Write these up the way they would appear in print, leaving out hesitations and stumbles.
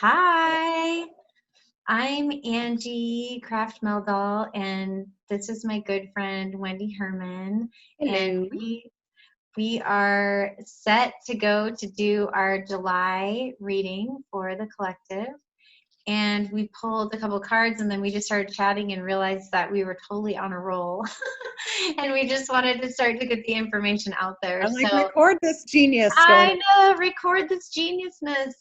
Hi, I'm Angie Kraft Meldal, and this is my good friend Wendy Herman. And Hello. we are set to go to do our July reading for the collective. And we pulled a couple cards, and then we just started chatting and realized that we were totally on a roll. And we just wanted to start to get the information out there. I'm like, So record this genius going I know, record this geniusness.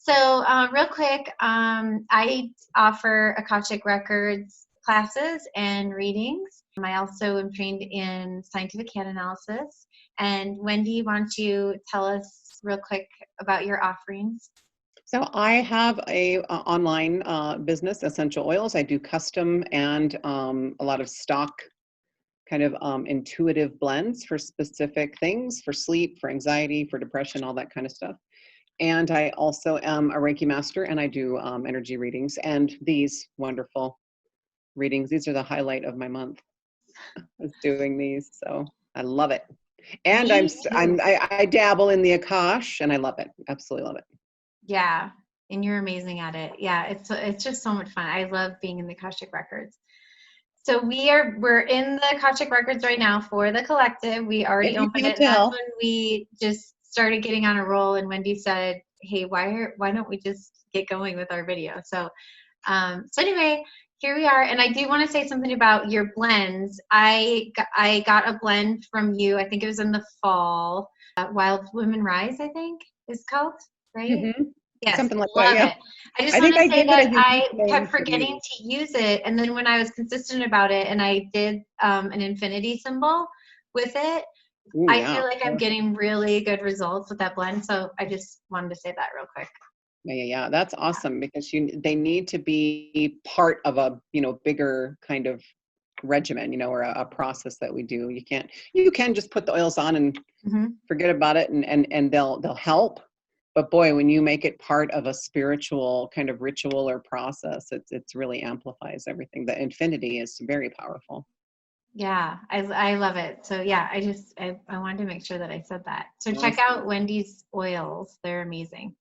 So, real quick, I offer Akashic Records classes and readings. I also am trained in scientific cat analysis. And Wendy, why don't you tell us real quick about your offerings? So I have a online business, essential oils. I do custom and a lot of stock kind of intuitive blends for specific things, for sleep, for anxiety, for depression, all that kind of stuff. And I also am a Reiki master, and I do energy readings and these wonderful readings. These are the highlight of my month, is doing these. So I love it. And Me too. I dabble in the Akash, and I love it. Absolutely love it. Yeah, and you're amazing at it. Yeah, it's just so much fun. I love being in the Akashic Records. So we're in the Akashic Records right now for the collective. We already If you opened it, can't and that's tell. when we just started getting on a roll. And Wendy said, "Hey, why don't we just get going with our video?" So anyway, here we are. And I do want to say something about your blends. I got a blend from you. I think it was in the fall. Wild Women Rise, I think is called, right? Hmm. Yes, Something like that, love yeah. it. I just I want think to I say gave it a that unique I name kept for forgetting you. to use it, and then when I was consistent about it and I did an infinity symbol with it, Oh, I yeah. feel like I'm getting really good results with that blend. So I just wanted to say that real quick. Yeah. That's awesome because they need to be part of a, bigger kind of regimen, or a process that we do. You can just put the oils on and Hmm. forget about it, and they'll help. But boy, when you make it part of a spiritual kind of ritual or process, it's really amplifies everything. The infinity is very powerful. Yeah, I love it. So yeah, I wanted to make sure that I said that. So check Awesome. out Wendy's oils. They're amazing.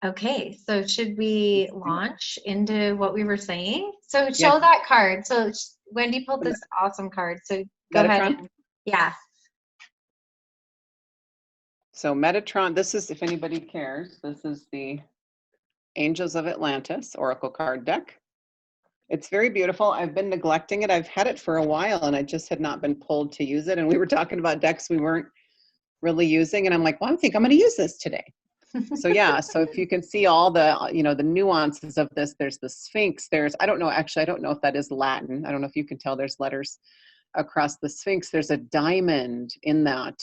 Okay, so should we launch into what we were saying? So Yeah. show that card. So Wendy pulled this awesome card. So go ahead Metatron. and yeah. So Metatron, this is, if anybody cares, this is the Angels of Atlantis Oracle card deck. It's very beautiful. I've been neglecting it. I've had it for a while and I just had not been pulled to use it. And we were talking about decks we weren't really using. And I'm like, well, I think I'm going to use this today. So yeah, so if you can see all the, the nuances of this, there's the Sphinx, I don't know, actually, I don't know if that is Latin. I don't know if you can tell there's letters across the Sphinx. There's a diamond in that,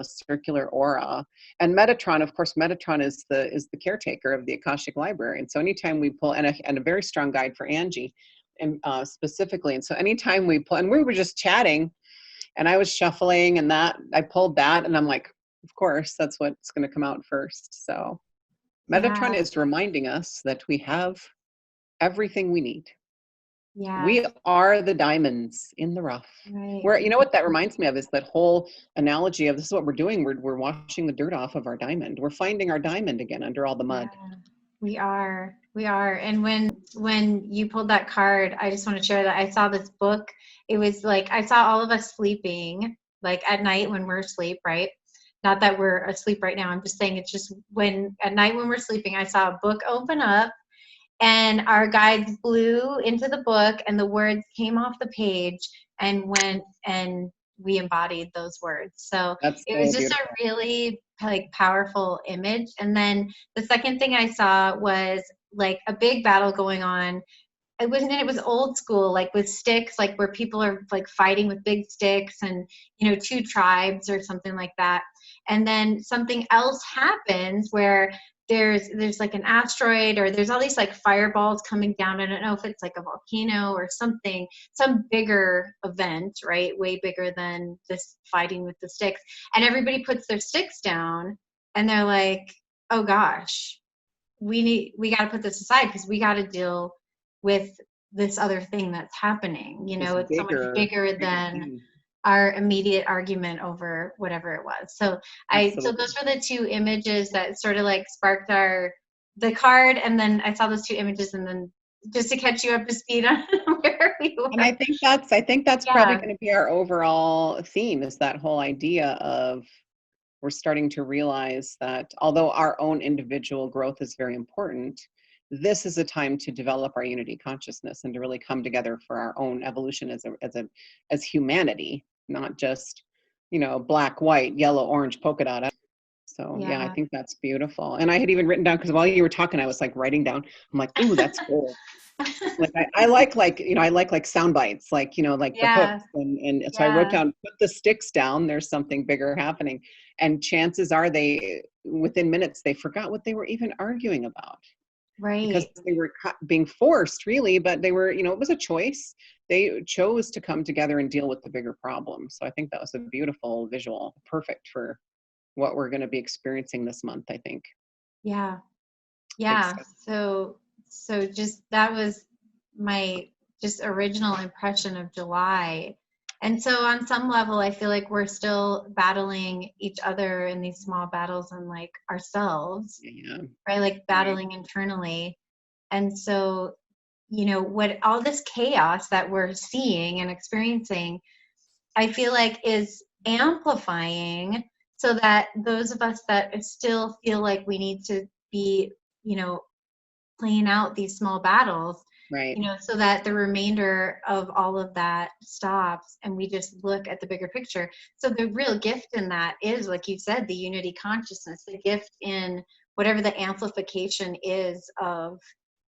circular aura. And Metatron, of course, Metatron is the caretaker of the Akashic Library. And so anytime we pull, and a very strong guide for Angie, and specifically. And so anytime we pull, and we were just chatting, and I was shuffling, and that I pulled that, and I'm like, of course, that's what's going to come out first. So Metatron Yeah, is reminding us that we have everything we need. yeah, We are the diamonds in the rough. right. Where, you know what that reminds me of is that whole analogy of, this is what we're doing. We're washing the dirt off of our diamond. We're finding our diamond again under all the Yeah, mud. we are. We are. And when you pulled that card, I just want to share that I saw this book. It was like I saw all of us sleeping, like at night when we're asleep, right? Not that we're asleep right now. I'm just saying it's just when at night when we're sleeping, I saw a book open up and our guides blew into the book and the words came off the page and went and we embodied those words. So That's it was so just a beautiful. really like powerful image. And then the second thing I saw was like a big battle going on. It was old school, like with sticks, like where people are like fighting with big sticks and two tribes or something like that. And then something else happens where there's like an asteroid or there's all these like fireballs coming down. I don't know if it's like a volcano or something, some bigger event, right? Way bigger than this fighting with the sticks. And everybody puts their sticks down and they're like, oh gosh, we got to put this aside because we got to deal with this other thing that's happening. This It's so much bigger bigger than thing. our immediate argument over whatever it was. So those Absolutely. were the two images that sort of like sparked our the card, and then I saw those two images, and then just to catch you up to speed on where we were. And I think that's probably Yeah. going to be our overall theme, is that whole idea of, we're starting to realize that although our own individual growth is very important, this is a time to develop our unity consciousness and to really come together for our own evolution as humanity, not just, black, white, yellow, orange, polka dot. So yeah, I Yeah. think that's beautiful. And I had even written down, because while you were talking, I was like writing down, I'm like, ooh, that's cool. Like I like sound bites, like like the Yeah. hooks, and so I wrote Yeah. down, put the sticks down, there's something bigger happening. And chances are, they, within minutes, they forgot what they were even arguing about, because Right. they were being forced, really, but they were, it was a choice. They chose to come together and deal with the bigger problem. So I think that was a beautiful visual, perfect for what we're going to be experiencing this month, I think. Yeah. Big Yeah. stuff. So just that was my just original impression of July. And so on some level, I feel like we're still battling each other in these small battles, and like ourselves, Yeah. right? Like battling internally. And so, what all this chaos that we're seeing and experiencing, I feel like is amplifying, so that those of us that still feel like we need to be, playing out these small battles, Right. so that the remainder of all of that stops and we just look at the bigger picture. So the real gift in that is, like you said, the unity consciousness, the gift in whatever the amplification is of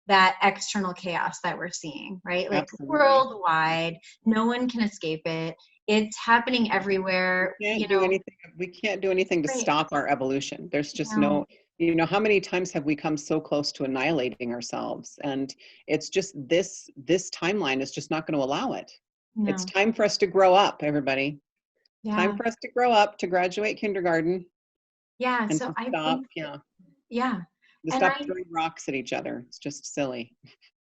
that external chaos that we're seeing, right? Like Absolutely. worldwide, no one can escape it. It's happening everywhere, We can't do anything to right? stop our evolution. There's just No, no, how many times have we come so close to annihilating ourselves? And it's just this timeline is just not going to allow it. It's no. time for us to grow up, everybody. Time Yeah. for us to grow up, to graduate kindergarten, Yeah. and So to I stop, think, yeah. to And stop throwing rocks at each other. It's just silly.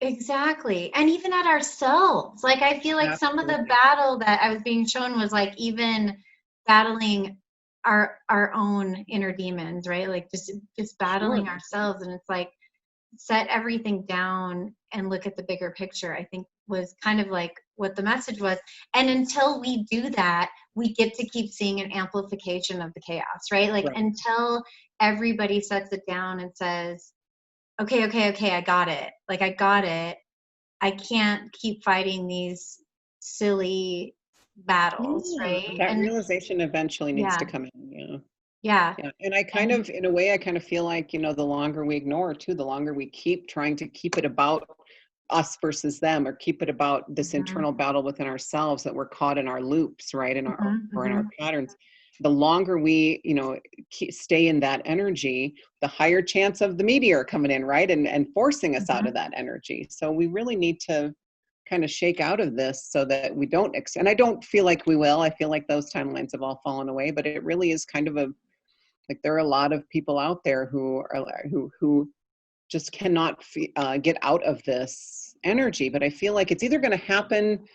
exactly. And even at ourselves. Like I feel like some of the Absolutely. battle that I was being shown was like even battling our own inner demons, right? Like just Sure. battling ourselves. And it's like set everything down and look at the bigger picture, I think was kind of like what the message was. And until we do that, we get to keep seeing an amplification of the chaos, right? Like Right. until everybody sets it down and says, okay, I got it. Like I got it. I can't keep fighting these silly battles, Yeah, right? that And realization eventually needs to yeah, come in. Yeah. yeah. Yeah. And I kind And of, in a way, I kind of feel like, the longer we ignore too, the longer we keep trying to keep it about us versus them, or keep it about this mhm, internal battle within ourselves, that we're caught in our loops, right? mhm, Or in our mhm, patterns. The longer we, stay in that energy, the higher chance of the meteor coming in, right? And forcing us out mhm. of that energy. So we really need to kind of shake out of this, so that we don't, and I don't feel like we will. I feel like those timelines have all fallen away, but it really is kind of like, there are a lot of people out there who just cannot get out of this energy. But I feel like it's either going to happen,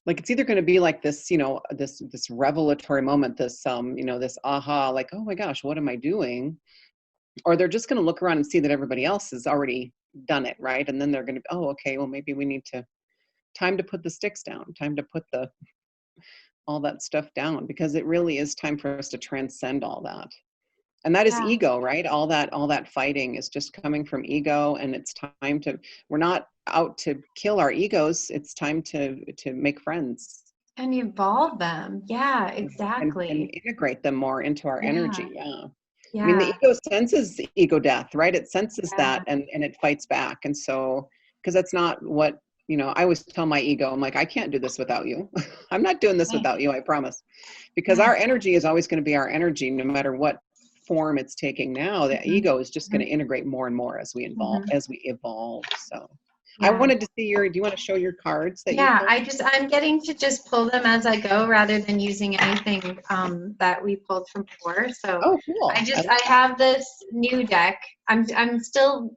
like it's either going to be like this, this revelatory moment, this aha, like, oh my gosh, what am I doing? Or they're just going to look around and see that everybody else has already done it, right? And then they're going to be, oh, okay, well, maybe we need to, time to put the sticks down, time to put all that stuff down, because it really is time for us to transcend all that. And that is Yeah. ego, right? All that fighting is just coming from ego. And it's time to, we're not out to kill our egos. It's time to make friends. And evolve them. Yeah, And exactly. integrate them more into our Yeah. energy. Yeah. I mean, the Yeah. ego senses ego death, right? It senses that, Yeah. and it fights back. And so, because that's not what, I always tell my ego, I'm like, I can't do this without you. I'm not doing this Right. without you, I promise. Because Yeah. our energy is always going to be our energy, no matter what form it's taking now. The Mhm, ego is just going mhm, to integrate more and more mhm. as we evolve. So I Yeah. wanted to see do you want to show your cards that you Yeah, pulled? I'm getting to just pull them as I go rather than using anything that we pulled from before. So Oh, cool. I I like that. have this new deck. I'm still,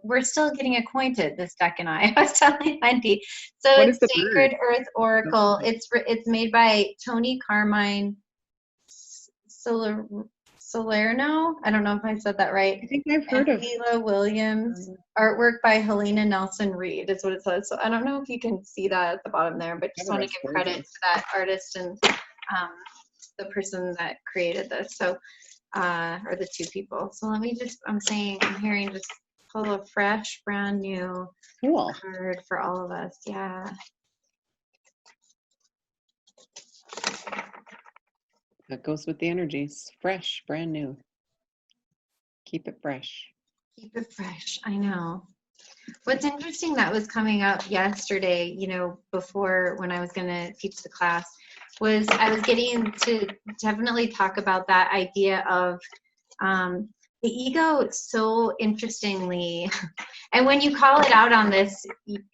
we're still getting acquainted, this deck and I. I was telling Wendy. So What is it's the bird? Sacred Earth Oracle. It's made by Tony Carmine Solar Salerno. I don't know if I said that right. I think I've And heard of. Leela Williams. Artwork by Helena Nelson Reed is what it says. So I don't know if you can see that at the bottom there, but just want to Otherwise, give credit gorgeous. to that artist and the person that created this. So, or the two people. So let me just, I'm hearing just pull a fresh, brand new Cool. card for all of us. Yeah. That goes with the energies. Fresh, brand new. Keep it fresh. Keep it fresh. I know. What's interesting that was coming up yesterday, you know, before when I was going to teach the class, was I was getting to definitely talk about that idea of the ego so interestingly, and when you call it out on this,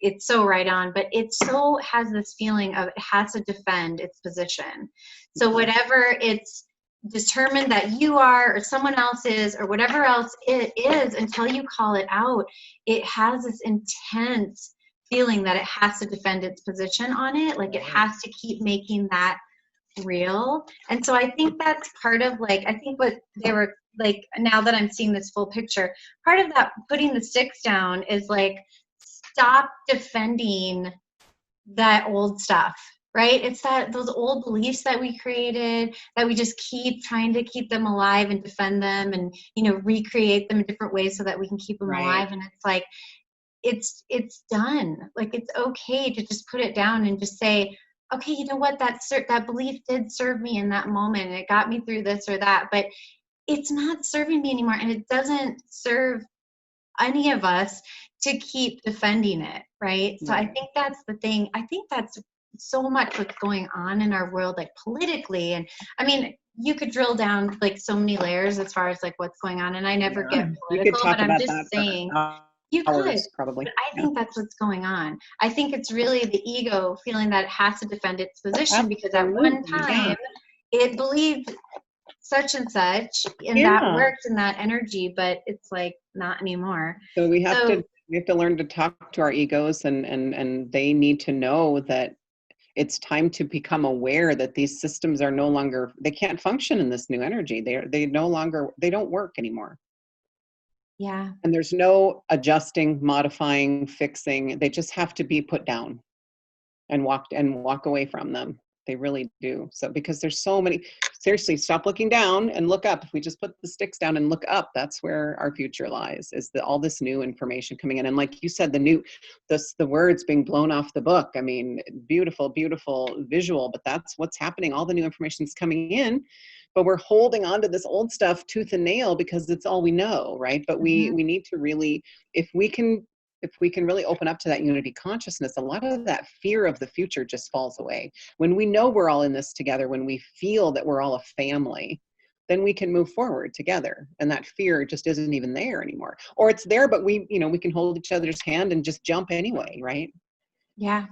it's so right on, but it so has this feeling of it has to defend its position. So whatever it's determined that you are or someone else is or whatever else it is, until you call it out, it has this intense feeling that it has to defend its position on it. Like it has to keep making that real. And so I think that's part of, like, I think what they were like, now that I'm seeing this full picture, part of that putting the sticks down is like, stop defending that old stuff, right? It's that those old beliefs that we created, that we just keep trying to keep them alive and defend them and, you know, recreate them in different ways so that we can keep them alive. And it's like, it's done. Like, it's okay to just put it down and just say, okay, you know what, that belief did serve me in that moment and it got me through this or that, but it's not serving me anymore, and it doesn't serve any of us to keep defending it, right? So I think that's the thing. I think that's so much what's going on in our world, like politically. And I mean, you could drill down like so many layers as far as like what's going on, and I never get You could political, talk but I'm about just that saying for you could, hours, probably. but I think that's what's going on. I think it's really the ego feeling that it has to defend its position because at one time it believed such and such, and that worked in that energy, but it's like not anymore. So we have to learn to talk to our egos, and they need to know that it's time to become aware that these systems are no longer, they can't function in this new energy. They don't work anymore. Yeah. And there's no adjusting, modifying, fixing. They just have to be put down and walk away from them. They really do. So because there's so many, seriously, stop looking down and look up. If we just put the sticks down and look up, that's where our future lies, is all this new information coming in. And like you said, the words being blown off the book. I mean, beautiful, beautiful visual, but that's what's happening. All the new information is coming in, but we're holding on to this old stuff tooth and nail because it's all we know, right? But we need to really, if we can really open up to that unity consciousness, a lot of that fear of the future just falls away. When we know we're all in this together, when we feel that we're all a family, then we can move forward together. And that fear just isn't even there anymore. Or it's there, but we can hold each other's hand and just jump anyway, right? Yeah,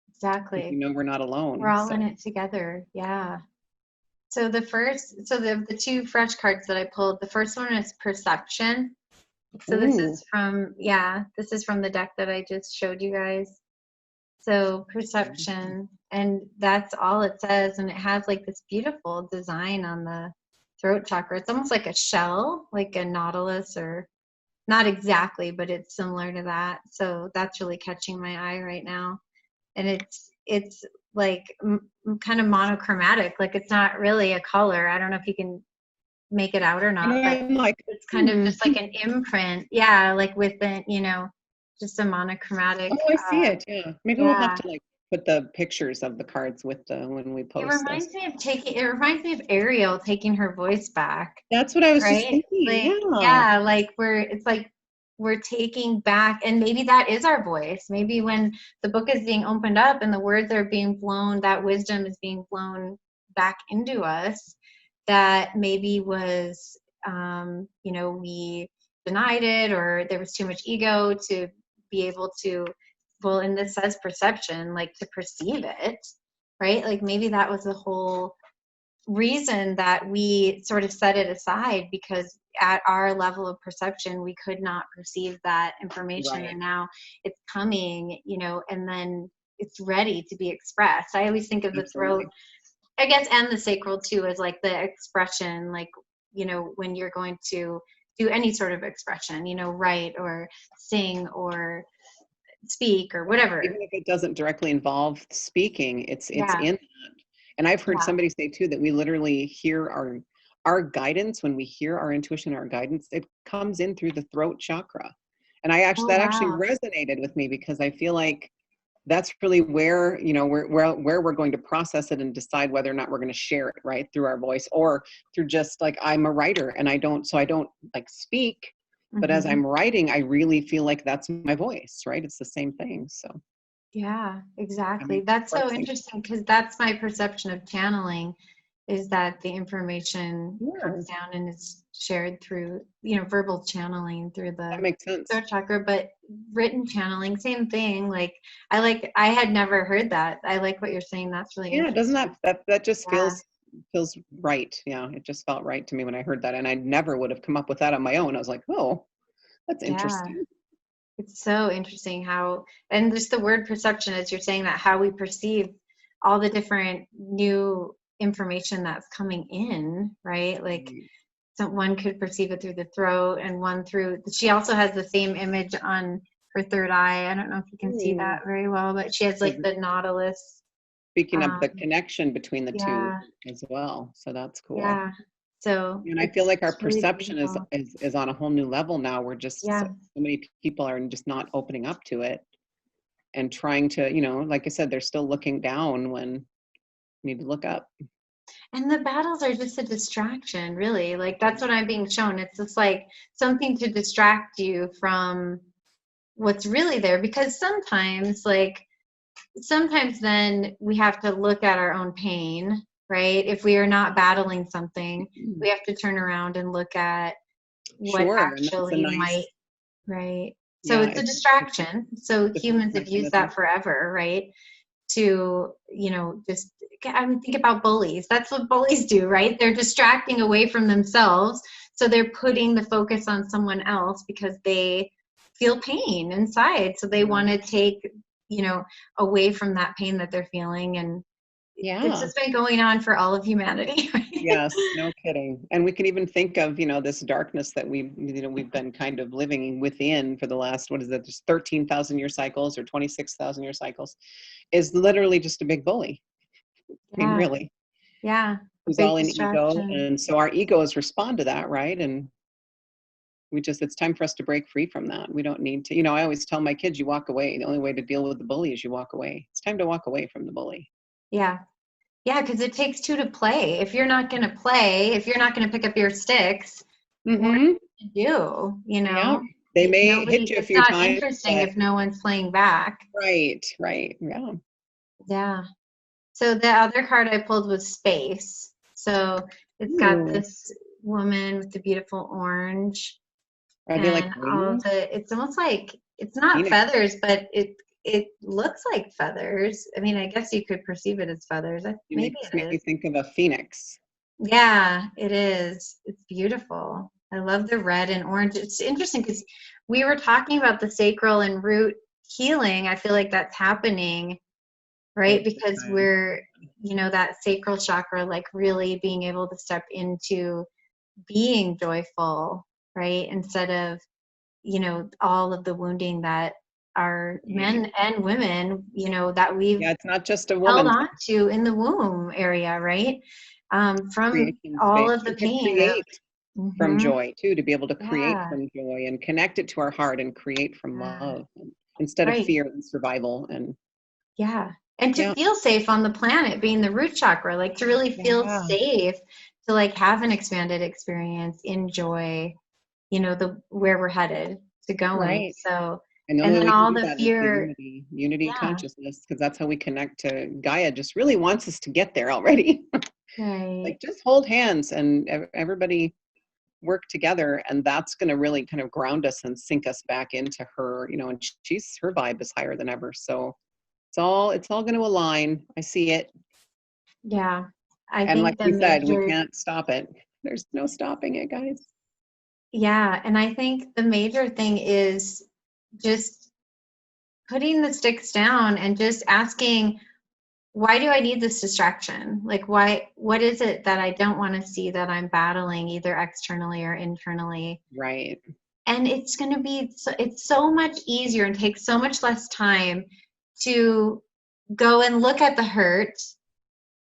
exactly. You know, we're not alone. We're all in it together. Yeah. So the two fresh cards that I pulled, the first one is perception. So this is from the deck that I just showed you guys. So perception, and that's all it says. And it has like this beautiful design on the throat chakra. It's almost like a shell, like a nautilus, or not exactly, but it's similar to that. So that's really catching my eye right now. And it's like kind of monochromatic. Like it's not really a color. I don't know if you can make it out or not, but it's kind of just like an imprint, like within, just a monochromatic. Oh, I see it. Yeah, maybe we'll have to like put the pictures of the cards with when we post. It reminds me of Ariel taking her voice back. That's what I was just thinking. Like we're taking back, and maybe that is our voice. Maybe when the book is being opened up and the words are being blown, that wisdom is being blown back into us. That maybe was, we denied it, or there was too much ego to be able to, and this says perception, like to perceive it, right? Like maybe that was the whole reason that we sort of set it aside, because at our level of perception, we could not perceive that information. And now it's coming, and then it's ready to be expressed. I always think of the throat, I guess, and the sacral too, as like the expression, like when you're going to do any sort of expression, write or sing or speak or whatever. Even if it doesn't directly involve speaking, it's Yeah. in that. And I've heard Yeah. somebody say too that we literally hear our guidance. When we hear our intuition, our guidance, it comes in through the throat chakra. And Oh, that actually wow. resonated with me, because I feel like that's really where, where we're going to process it and decide whether or not we're going to share it, right, through our voice, or through just like, I'm a writer and I don't like speak, but as I'm writing, I really feel like that's my voice, right? It's the same thing. So Yeah, exactly. I'm That's so expressing. interesting, because that's my perception of channeling, is that the information Yeah, comes down and is shared through, verbal channeling through that the makes sense. throat chakra, but written channeling, same thing. I had never heard that. I like what you're saying. That's really Yeah, doesn't interesting. that just Yeah. feels right. Yeah, it just felt right to me when I heard that, and I never would have come up with that on my own. I was like, oh, that's Yeah. interesting. It's so interesting and just the word perception, as you're saying that, how we perceive all the different new information that's coming in, right? Like, one could perceive it through the throat, and one through, she also has the same image on her third eye. I don't know if you can see Mm. that very well, but she has like the nautilus. Speaking of the Um, connection between the two yeah, as well, so that's cool. yeah. So And I feel it's like our really perception beautiful. is on a whole new level now. We're just Yeah. so many people are just not opening up to it and trying to, like I said, they're still looking down when you need to look up. And the battles are just a distraction, really. Like, that's what I'm being shown. It's just like something to distract you from what's really there, because sometimes then we have to look at our own pain, right? If we are not battling something, we have to turn around and look at what Sure, and that's a actually might, nice, right? So yeah, it's a distraction. So defense humans have used mechanism. that forever, right? To, just, I mean, think about bullies. That's what bullies do, right? They're distracting away from themselves. So they're putting the focus on someone else because they feel pain inside. So they want to take, away from that pain that they're feeling. And it's Yeah. just been going on for all of humanity. Yes, no kidding. And we can even think of, this darkness that we've been kind of living within for the last, what is it, just 13,000 year cycles or 26,000 year cycles, is literally just a big bully. I mean, Yeah. really, Yeah. A who's big all in ego. distraction. And so our egos respond to that, right? And it's time for us to break free from that. We don't need to, I always tell my kids, you walk away. The only way to deal with the bully is you walk away. It's time to walk away from the bully. Yeah. Yeah. Because it takes two to play. If you're not going to play, if you're not going to pick up your sticks, what are Mm-hmm. you gonna do? Yeah. They may hit Nobody, you a it's few not times, interesting but if no one's playing back. right. Yeah. Yeah. So the other card I pulled was space. So it's got Ooh. this woman with the beautiful orange, Are they like and all of wings? it's almost like, it's not Phoenix. feathers, but it looks like feathers. I mean, I guess you could perceive it as feathers. Maybe Phoenix it made me is. think of a phoenix. Yeah, it is. It's beautiful. I love the red and orange. It's interesting because we were talking about the sacral and root healing. I feel like that's happening, right? Right. Because we're, that sacral chakra, like really being able to step into being joyful, right? Instead of, all of the wounding that our men and women, that we've Yeah, it's not just a held woman on thing. to in the womb area, right? From Creation all space. of the We can pain of, create from hmm joy too, to be able to create yeah, from joy and connect it to our heart and create from yeah, love instead of right, fear and survival. And yeah. And to yeah, feel safe on the planet, being the root chakra, like to really feel yeah, safe, to like have an expanded experience, enjoy, the where we're headed to going. right. So, And the and only way then we can all do the that is the fear, unity yeah, consciousness, because that's how we connect to Gaia. Just really wants us to get there already. right, Like just hold hands and everybody work together, and that's going to really kind of ground us and sink us back into her, and her vibe is higher than ever. So it's all going to align. I see it. yeah. I And like think the we said, we major, can't stop it. There's no stopping it, guys. yeah, and I think the major thing is just putting the sticks down and just asking, why do I need this distraction? Like, what is it that I don't want to see that I'm battling either externally or internally? Right. And it's going to be, it's so much easier and takes so much less time to go and look at the hurt,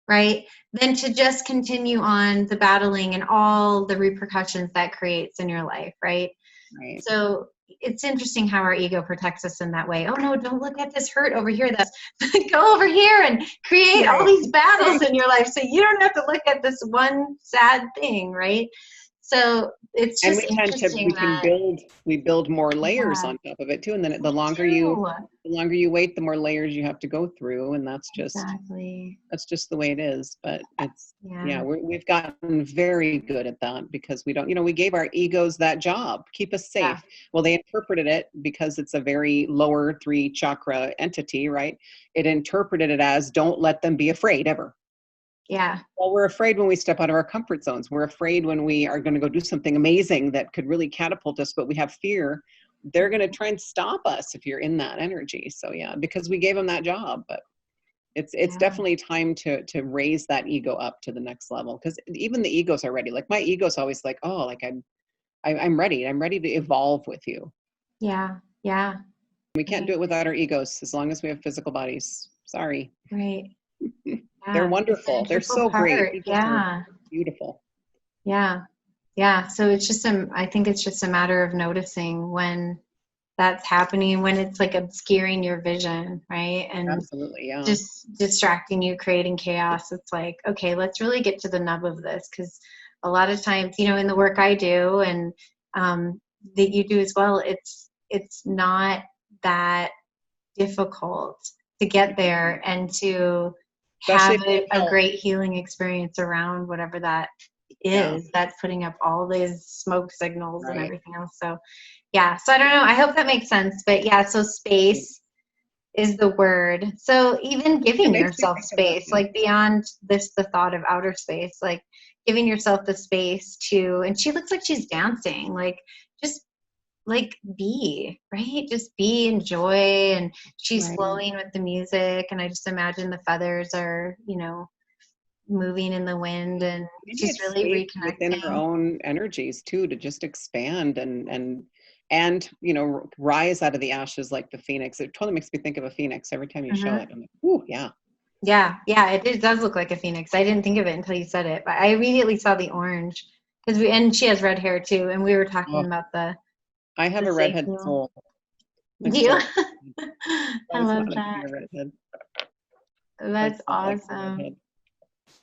right? Than to just continue on the battling and all the repercussions that creates in your life, right? Right. So it's interesting how our ego protects us in that way. Oh no, don't look at this hurt over here. That's go over here and create all Right. these battles in your life so you don't have to look at this one sad thing, right? So it's And just interesting that we build more layers yeah, on top of it too. And then we the longer you wait, the more layers you have to go through. And exactly. that's just the way it is. But Yeah. we've gotten very good at that because we don't, we gave our egos that job, keep us Yeah. safe. Well, they interpreted it because it's a very lower 3 chakra entity, right? It interpreted it as don't let them be afraid ever. Yeah. Well, we're afraid when we step out of our comfort zones. We're afraid when we are going to go do something amazing that could really catapult us, but we have fear. They're going to try and stop us if you're in that energy. So yeah, because we gave them that job, but it's Yeah. definitely time to raise that ego up to the next level. Because even the egos are ready. Like my ego's always like, oh, like I'm ready. I'm ready to evolve with you. Yeah. Yeah. We can't do Right. it without our egos as long as we have physical bodies. Sorry. Right. They're Yeah. It's an wonderful. They're integral so great. part. Egos are Yeah. beautiful. Yeah. Yeah. So it's just I think it's just a matter of noticing when that's happening, when it's like obscuring your vision, right? And Absolutely. Yeah. just distracting you, creating chaos. It's like, okay, let's really get to the nub of this. Because a lot of times, in the work I do and that you do as well, it's not that difficult to get there and to Especially have if you a have help. great healing experience around whatever that Yeah. is that's putting up all these smoke signals and Right. everything else. So yeah, so I don't know, I hope that makes sense. But yeah, so space is the word. So even It giving makes me yourself think about space, like beyond the thought of outer space, like giving yourself the space to, and she looks like she's dancing, like just like be, right? Just be, enjoy. And she's right. flowing with the music. And I just imagine the feathers are, moving in the wind and Maybe she's it's really safe within our reconnecting. own energies too to just expand and rise out of the ashes like the phoenix. It totally makes me think of a phoenix every time you show Hmm. it. I'm like, ooh, yeah. Yeah, yeah, it does look like a phoenix. I didn't think of it until you said it, but I immediately saw the orange because and she has red hair too, and we were talking Oh, about I have the a redhead signal. soul. I'm Do you? so I always love wanted to be that. a redhead. I That's felt like a awesome. redhead.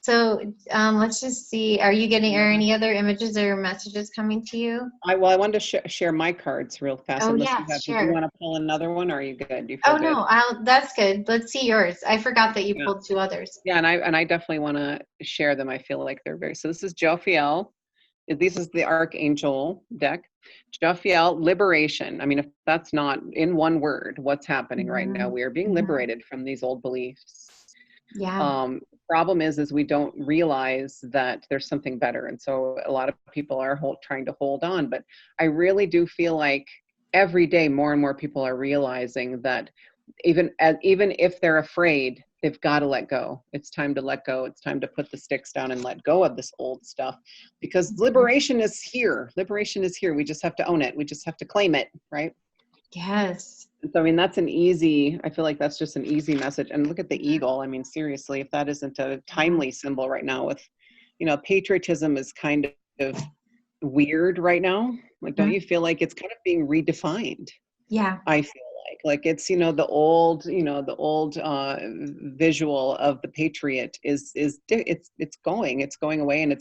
So let's just see. Are you getting or any other images or messages coming to you? I wanted to share my cards real fast Oh unless yeah, you have. Did you sure. want to pull another one? Or are you good? Do you feel Oh good? no, that's good. Let's see yours. I forgot that you Yeah. pulled two others. Yeah, and I definitely want to share them. I feel like they're very. So this is Jophiel. This is the Archangel deck. Jophiel, liberation. I mean, if that's not in one word, what's happening right now? Hmm. We are being Hmm. liberated from these old beliefs. Yeah. Problem is we don't realize that there's something better, and so a lot of people are trying to hold on. But I really do feel like every day more and more people are realizing that even if they're afraid, they've got to let go. It's time to let go. It's time to put the sticks down and let go of this old stuff, because liberation is here. Liberation is here. We just have to own it. We just have to claim it, right? Yes. So, I mean, I feel like that's just an easy message. And look at the eagle. I mean, seriously, if that isn't a Yeah. timely symbol right now with, patriotism is kind of weird right now. Like, don't Mhm. you feel like it's kind of being redefined? Yeah. I feel like it's, the old visual of the patriot it's going away, and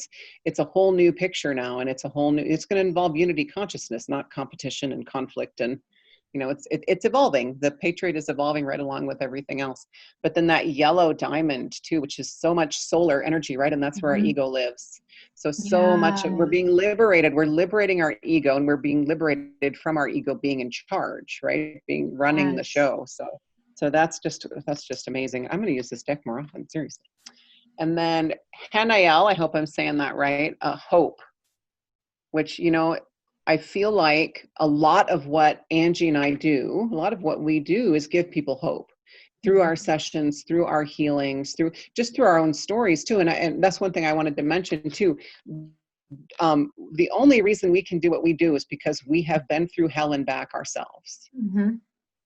it's a whole new picture now. And it's going to involve unity consciousness, not competition and conflict. And it's evolving. The patriot is evolving right along with everything else. But then that yellow diamond too, which is so much solar energy, right? And that's where our Mhm. ego lives. So much we're Yes. being liberated. We're liberating our ego, and we're being liberated from our ego being in charge, right? Being running the Yes. show. So that's just amazing. I'm going to use this deck more often, seriously. And then Hanael, I hope I'm saying that right. Hope, which I feel like a lot of what Angie and I do, a lot of what we do is give people hope. through our sessions, through our healings, through our own stories too. And that's one thing I wanted to mention too. The only reason we can do what we do is because we have been through hell and back ourselves. Mm-hmm.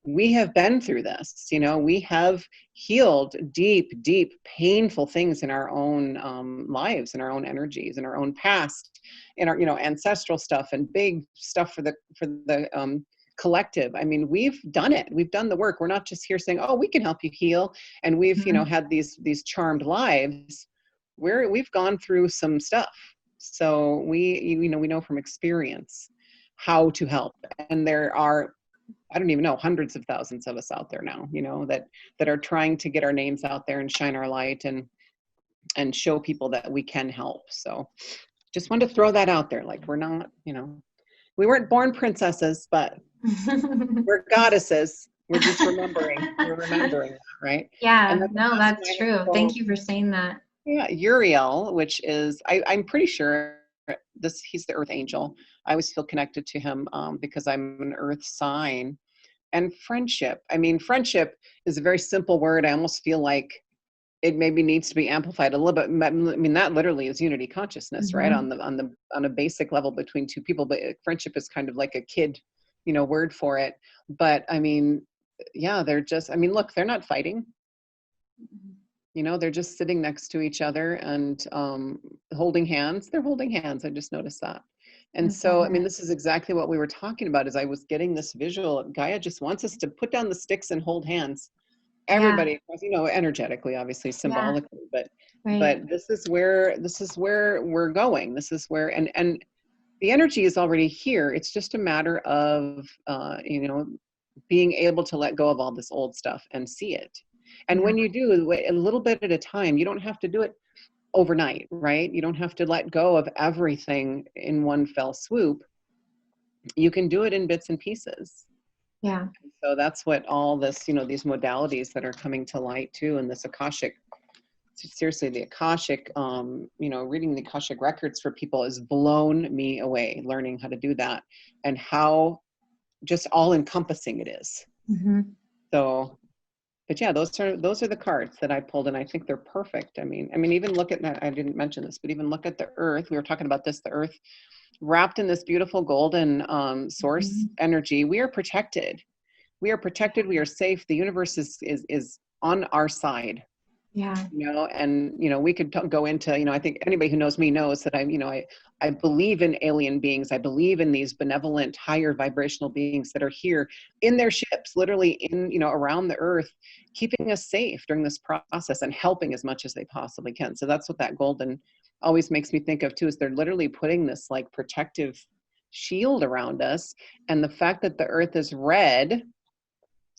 We have been through this, we have healed deep, deep, painful things in our own lives, in our own energies, in our own past, in our, ancestral stuff and big stuff for the collective. I mean, we've done it. We've done the work. We're not just here saying, oh, we can help you heal. And we've, had these charmed lives where we've gone through some stuff. So we know from experience how to help. And there are, I don't even know, hundreds of thousands of us out there now, that are trying to get our names out there and shine our light and show people that we can help. So just wanted to throw that out there. Like, we're not, we weren't born princesses, but we're goddesses. We're just remembering. We're remembering that, right? Yeah, no, that's true. Thank you for saying that. Yeah, Uriel, which is, I'm pretty sure he's the earth angel. I always feel connected to him because I'm an earth sign. And friendship. I mean, friendship is a very simple word. I almost feel like it maybe needs to be amplified a little bit. I mean, that literally is unity consciousness, right? On a basic level between two people. But friendship is kind of like a kid, word for it. But I mean, yeah, they're just, I mean, look, they're not fighting. They're just sitting next to each other and holding hands. They're holding hands. I just noticed that. And so, I mean, this is exactly what we were talking about as I was getting this visual. Gaia just wants us to put down the sticks and hold hands. Everybody, energetically, obviously, symbolically, but this is where we're going. This is where, and the energy is already here. It's just a matter of, being able to let go of all this old stuff and see it. And when you do a little bit at a time, you don't have to do it overnight, right? You don't have to let go of everything in one fell swoop. You can do it in bits and pieces. Yeah. So that's what all this, these modalities that are coming to light too, and this Akashic, seriously, the Akashic, reading the Akashic Records for people has blown me away, learning how to do that and how just all encompassing it is. Mm-hmm. So, but yeah, those are the cards that I pulled, and I think they're perfect. I mean, even look at that. I didn't mention this, but even look at the earth. We were talking about this, the earth wrapped in this beautiful golden source energy. We are protected. We are protected. We are safe. The universe is on our side. Yeah. And we could go into, I think anybody who knows me knows that I believe in alien beings. I believe in these benevolent, higher vibrational beings that are here in their ships, literally in, around the earth, keeping us safe during this process and helping as much as they possibly can. So that's what that golden always makes me think of too, is they're literally putting this like protective shield around us. And the fact that the earth is red,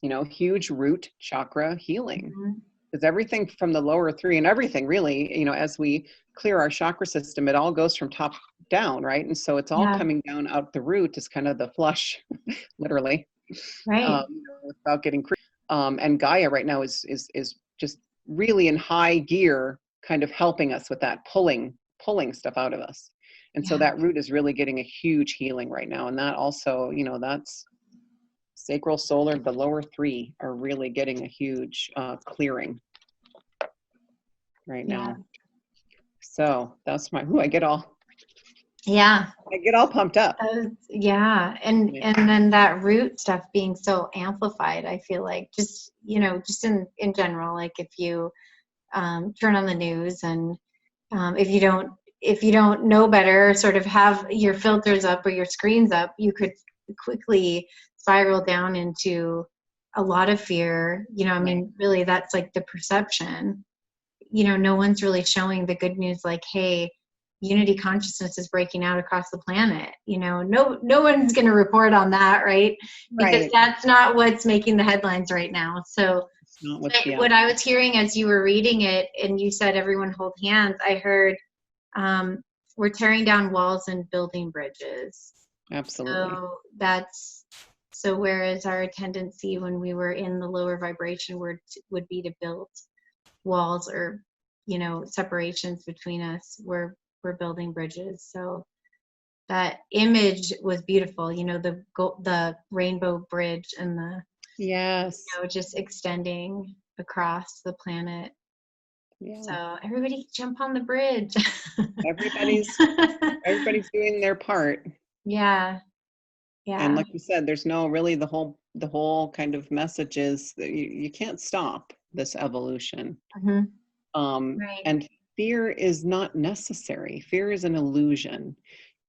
huge root chakra healing. Because everything from the lower three and everything really, as we clear our chakra system, it all goes from top down, right? And so it's all coming down out the root is kind of the flush, literally, right? Without getting and Gaia right now is just really in high gear, kind of helping us with that, pulling stuff out of us. And so that root is really getting a huge healing right now. And that also, that's sacral, solar, the lower three are really getting a huge clearing right now. So that's I get all pumped up. And then that root stuff being so amplified, I feel like just in general, like if you turn on the news and if you don't know better, sort of have your filters up or your screens up, you could quickly spiral down into a lot of fear. I mean, really, that's like the perception. No one's really showing the good news, like, hey, unity consciousness is breaking out across the planet. No one's going to report on that, right? Because that's not what's making the headlines right now. So what I was hearing as you were reading it, and you said everyone hold hands, I heard we're tearing down walls and building bridges. Absolutely. So whereas our tendency when we were in the lower vibration would be to build walls or, separations between us, we're building bridges. So that image was beautiful, the rainbow bridge and the just extending across the planet. Yeah. So everybody jump on the bridge. Everybody's doing their part. Yeah. And Yeah. like you said, there's no really the whole kind of message is that you can't stop this evolution. Right. And fear is not necessary. Fear is an illusion.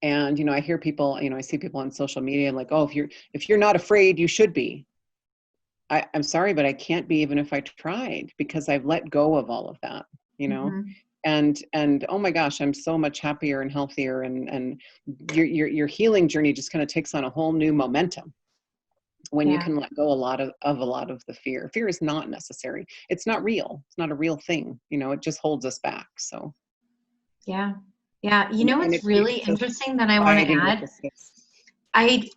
And I hear people, I see people on social media like, oh, if you're not afraid, you should be. I'm sorry, but I can't be even if I tried, because I've let go of all of that, and oh my gosh, I'm so much happier and healthier, and your healing journey just kind of takes on a whole new momentum when you Yeah. can let go a lot of the fear. Fear is not necessary. It's not real. It's not a real thing. It just holds us back. So Yeah. Yeah. and What's it really keeps us interesting that I want to fighting with add? the system.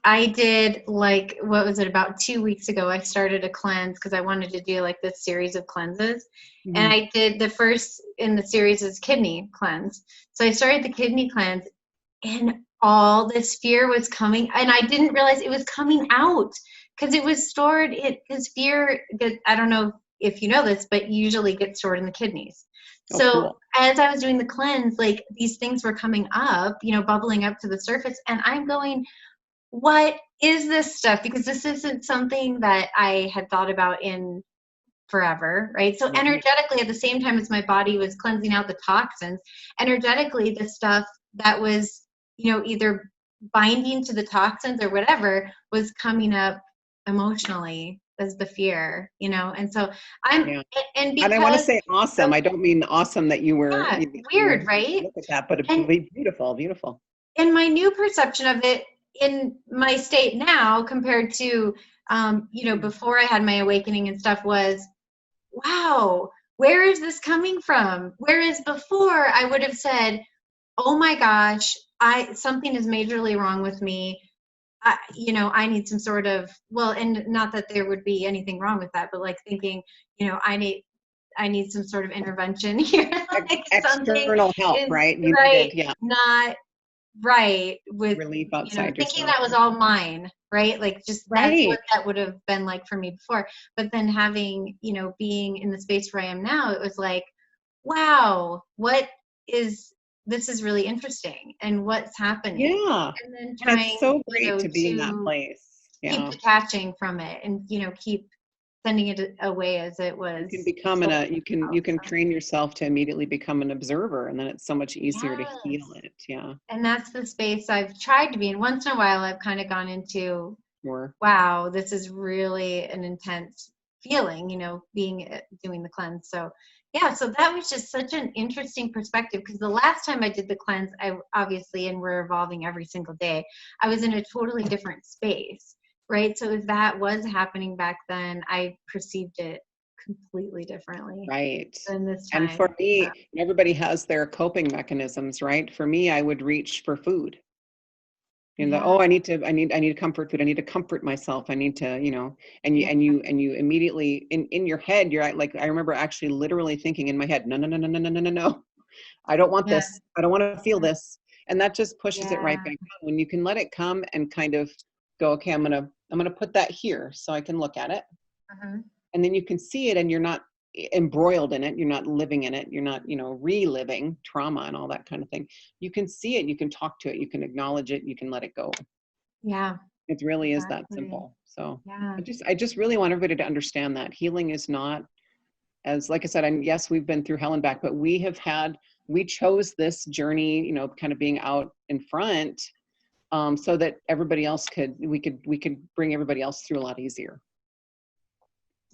I did, like, what was it, about 2 weeks ago, I started a cleanse because I wanted to do like this series of cleanses. And I did the first in the series is kidney cleanse. So I started the kidney cleanse, and all this fear was coming, and I didn't realize it was coming out because it was stored. Because fear gets, I don't know if you know this, but usually gets stored in the kidneys. Oh, So cool. as I was doing the cleanse, like, these things were coming up, bubbling up to the surface, and I'm going, what is this stuff? Because this isn't something that I had thought about in forever, right? So energetically, at the same time as my body was cleansing out the toxins, energetically, the stuff that was, either binding to the toxins or whatever was coming up emotionally as the fear, and so and And I want to because say awesome. I don't mean awesome that you were yeah, you weird, were right? look at that, but And beautiful. and my new perception of it in my state now compared to before I had my awakening and stuff was, wow, where is this coming from? Whereas before I would have said, oh my gosh, something is majorly wrong with me. I need some sort of, and not that there would be anything wrong with that, but like thinking, I need some sort of intervention here, like External help, right? You right, needed, yeah, not right with, relief outside thinking yourself. that was all mine, right? Like, just that's what Right. that would have been like for me before. But then having, being in the space where I am now, it was like, wow, this is really interesting, and what's happening. Yeah. And then That's trying, so great to be in that to place. keep Yeah. detaching from it, and, keep sending it away as it was. You can become you can train yourself to immediately become an observer, and then it's so much easier to heal Yes. it. Yeah. And that's the space I've tried to be in. Once in a while, I've kind of gone into, Or wow, this is really an intense feeling, doing the cleanse. So yeah, so that was just such an interesting perspective, because the last time I did the cleanse, I obviously, and we're evolving every single day, I was in a totally different space, right? So if that was happening back then, I perceived it completely differently right. than this And time. for me, everybody has their coping mechanisms, right? For me, I would reach for food. Yeah. I need comfort food. I need to comfort myself. I need to, and you immediately in your head, you're like, I remember actually literally thinking in my head, no, no, no, no, no, no, no, no, no. I don't want Yeah. this. I don't want to feel this. And that just pushes it right Yeah. back down. When you can let it come and kind of go, okay, I'm gonna put that here so I can look at it. And then you can see it, and you're not embroiled in it. You're not living in it. You're not, reliving trauma and all that kind of thing. You can see it. You can talk to it. You can acknowledge it. You can let it go. Yeah. It really is that Exactly. simple. So Yeah. I just really want everybody to understand that healing is not, as like I said, and yes, we've been through hell and back, but we chose this journey, kind of being out in front, so that we could bring everybody else through a lot easier.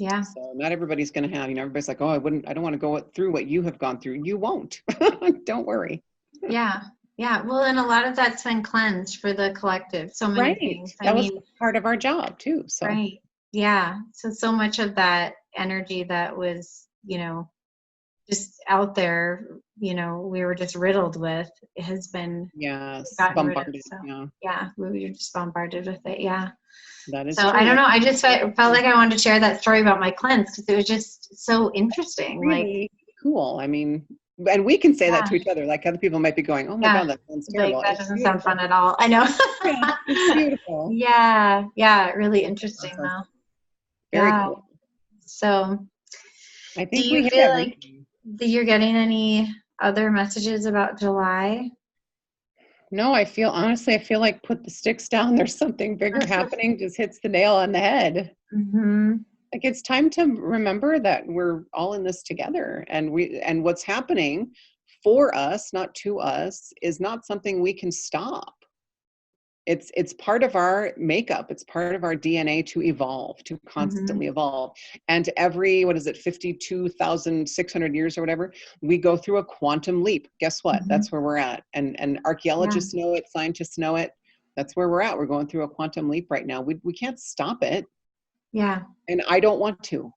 Yeah. So not everybody's going to have, everybody's like, oh, I don't want to go through what you have gone through. You won't. Don't worry. Yeah. Yeah. Well, and a lot of that's been cleansed for the collective. So many Right. things. That was part of our job too. So. Right. Yeah. So much of that energy that was, just out there, we were just riddled with, has been gotten rid of. Bombarded. So Yeah. yeah, we were just bombarded with it. Yeah. That is So true. I don't know. I just felt like I wanted to share that story about my cleanse, because it was just so interesting. Really cool. I mean, and we can say that Yeah. to each other. Like, other people might be going, "Oh my God, that sounds terrible." Like, that It's doesn't sound beautiful. fun at all. I know. Yeah, it's beautiful. Yeah. Really interesting That's though. very Yeah. cool. So I Do think we you hit feel like everything. that you're getting any other messages about July? No, honestly, I feel like put the sticks down. There's something bigger happening, just hits the nail on the head. Mm-hmm. Like it's time to remember that we're all in this together, and what's happening for us, not to us, is not something we can stop. It's part of our makeup. It's part of our DNA to evolve, to Mm-hmm. constantly evolve. And every, what is it, 52,600 years or whatever, we go through a quantum leap. Guess what? Mm-hmm. That's where we're at. And Yeah. archaeologists know it, scientists know it. That's where we're at. We're going through a quantum leap right now. We can't stop it. Yeah. And I don't want to.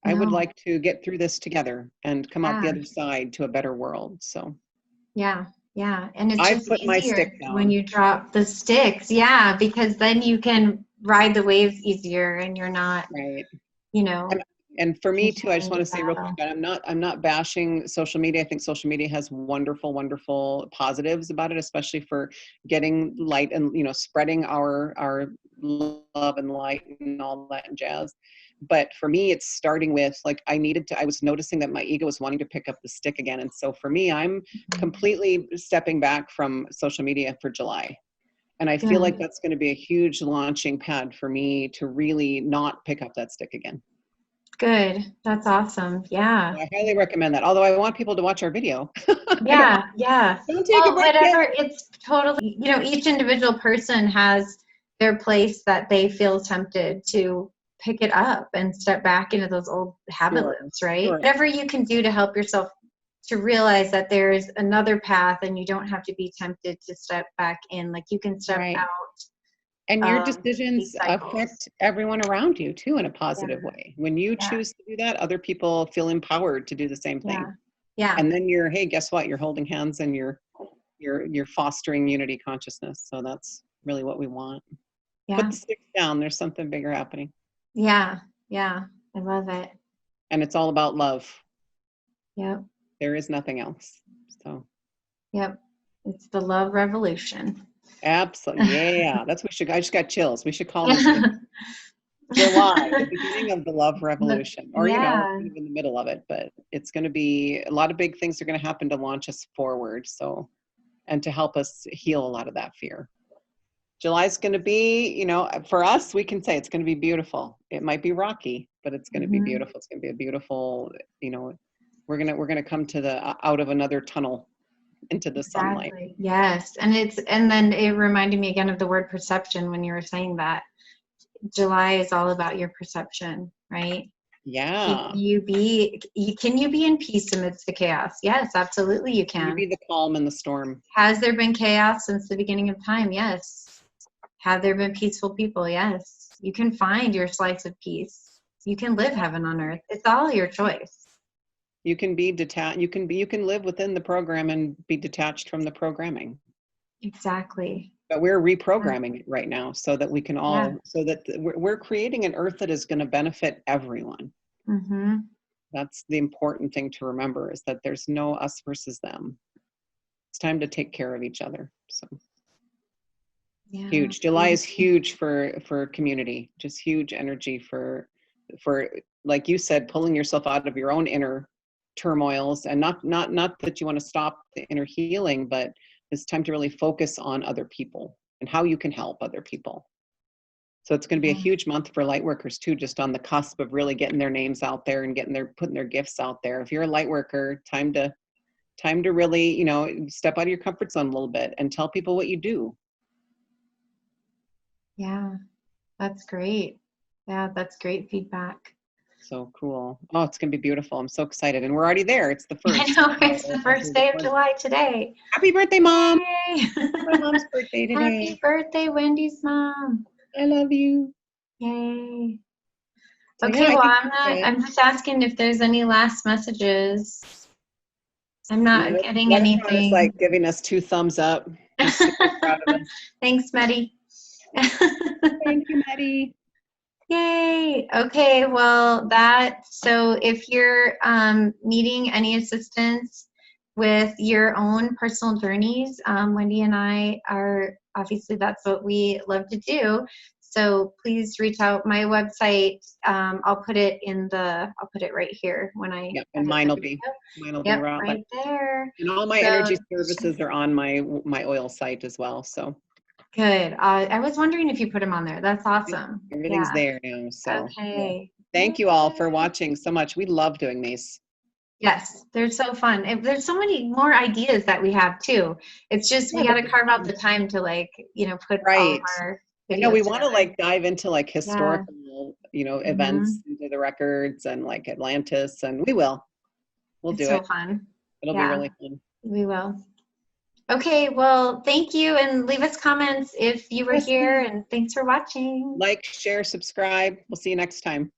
I would No. like to get through this together and come out the Yeah. other side to a better world. So Yeah. Yeah. And it's I've just put my easier stick when down. you drop the sticks. Yeah. Because then you can ride the waves easier and you're not, Right. you know, And for me too, I just continuing want to to say real quick, battle. I'm not bashing social media. I think social media has wonderful, wonderful positives about it, especially for getting light and, spreading our love and light and all that jazz. But for me, it's starting with like I was noticing that my ego was wanting to pick up the stick again. And so for me, I'm completely stepping back from social media for July. And I feel like Good. that's going to be a huge launching pad for me to really not pick up that stick again. Good. That's awesome. Yeah. I highly recommend that. Although I want people to watch our video. I Yeah. Yeah. don't take a Well, break yet. whatever, it's totally, each individual person has their place that they feel tempted to pick it up and step back into those old habit Sure, loops, right? sure. Whatever you can do to help yourself to realize that there's another path and you don't have to be tempted to step back in. Like you can step Right. out And your these decisions cycles. affect everyone around you too in a Yeah. positive way. When you Yeah. choose to do that, other people feel empowered to do the same Yeah. thing. Yeah. And then hey, guess what? You're holding hands and you're fostering unity consciousness. So that's really what we want. Put Yeah. the sticks down. There's something bigger happening. Yeah. Yeah. I love it. And it's all about love. Yep. There is nothing else. So Yep. It's the love revolution. absolutely. Yeah. I just got chills. We should call this July, the beginning of the love revolution, or, Yeah. kind of in the middle of it, but it's going to be a lot of big things are going to happen to launch us forward. So, and to help us heal a lot of that fear. July is going to be, for us, we can say it's going to be beautiful. It might be rocky, but it's going to be Mhm. beautiful. It's going to be a beautiful, we're going to come to out of another tunnel into the sunlight. Exactly. Yes. And then it reminded me again of the word perception when you were saying that. July is all about your perception, right? Yeah. Can you be in peace amidst the chaos? Yes, absolutely you Can you can. be the calm in the storm? Has there been chaos since the beginning of time? Yes. Have there been peaceful people? Yes. You can find your slice of peace. You can live heaven on earth. It's all your choice. You can be detached. You can live within the program and be detached from the programming. Exactly. But we're reprogramming it right now so that we can Yeah. so that we're creating an earth that is going to benefit everyone. Mm-hmm. That's the important thing to remember, is that there's no us versus them. It's time to take care of each other. So Yeah. huge. July is huge for community, just huge energy for, like you said, pulling yourself out of your own inner turmoils, and not that you want to stop the inner healing, but it's time to really focus on other people and how you can help other people. So it's going to be a huge month for light workers too, just on the cusp of really getting their names out there and putting their gifts out there. If you're a light worker, time to really, step out of your comfort zone a little bit and tell people what you do. Yeah. That's great. Yeah, that's great feedback. So cool. Oh, it's going to be beautiful. I'm so excited. And we're already there. It's the I first. know, it's the first day of July today. Happy birthday, Mom. Yay! My mom's birthday today. Happy birthday, Wendy's mom. I love you. Yay. So, Okay, yeah, I well, think I'm just asking if there's any last messages. I'm not getting Metatron is anything. like giving us 2 thumbs up. He's super proud of us. Thanks, Maddie. Thank you, Maddie. Yay. Okay, well, so if you're needing any assistance with your own personal journeys, Wendy and I are, obviously that's what we love to do. So please reach out. My website, I'll put it right here when I Yep, and edit mine the will video. be Yep, right. right there. And all my So energy services are on my oil site as well. So good. I was wondering if you put them on there. That's awesome. everything's Yeah. there now. So yeah. Okay. Thank you all for watching so much. We love doing these. Yes, they're so fun. And there's so many more ideas that we have too. It's just we Yeah, got to carve out the time to like, put all of right. our I know we videos want to together. like dive into like Yeah. historical, events Mhm. into the records and like Atlantis, and we'll It's do so it. fun. It'll be Yeah, really fun. we will. Okay, well, thank you, and leave us comments if you were Yes, here, please. and thanks for watching. Like, share, subscribe. We'll see you next time.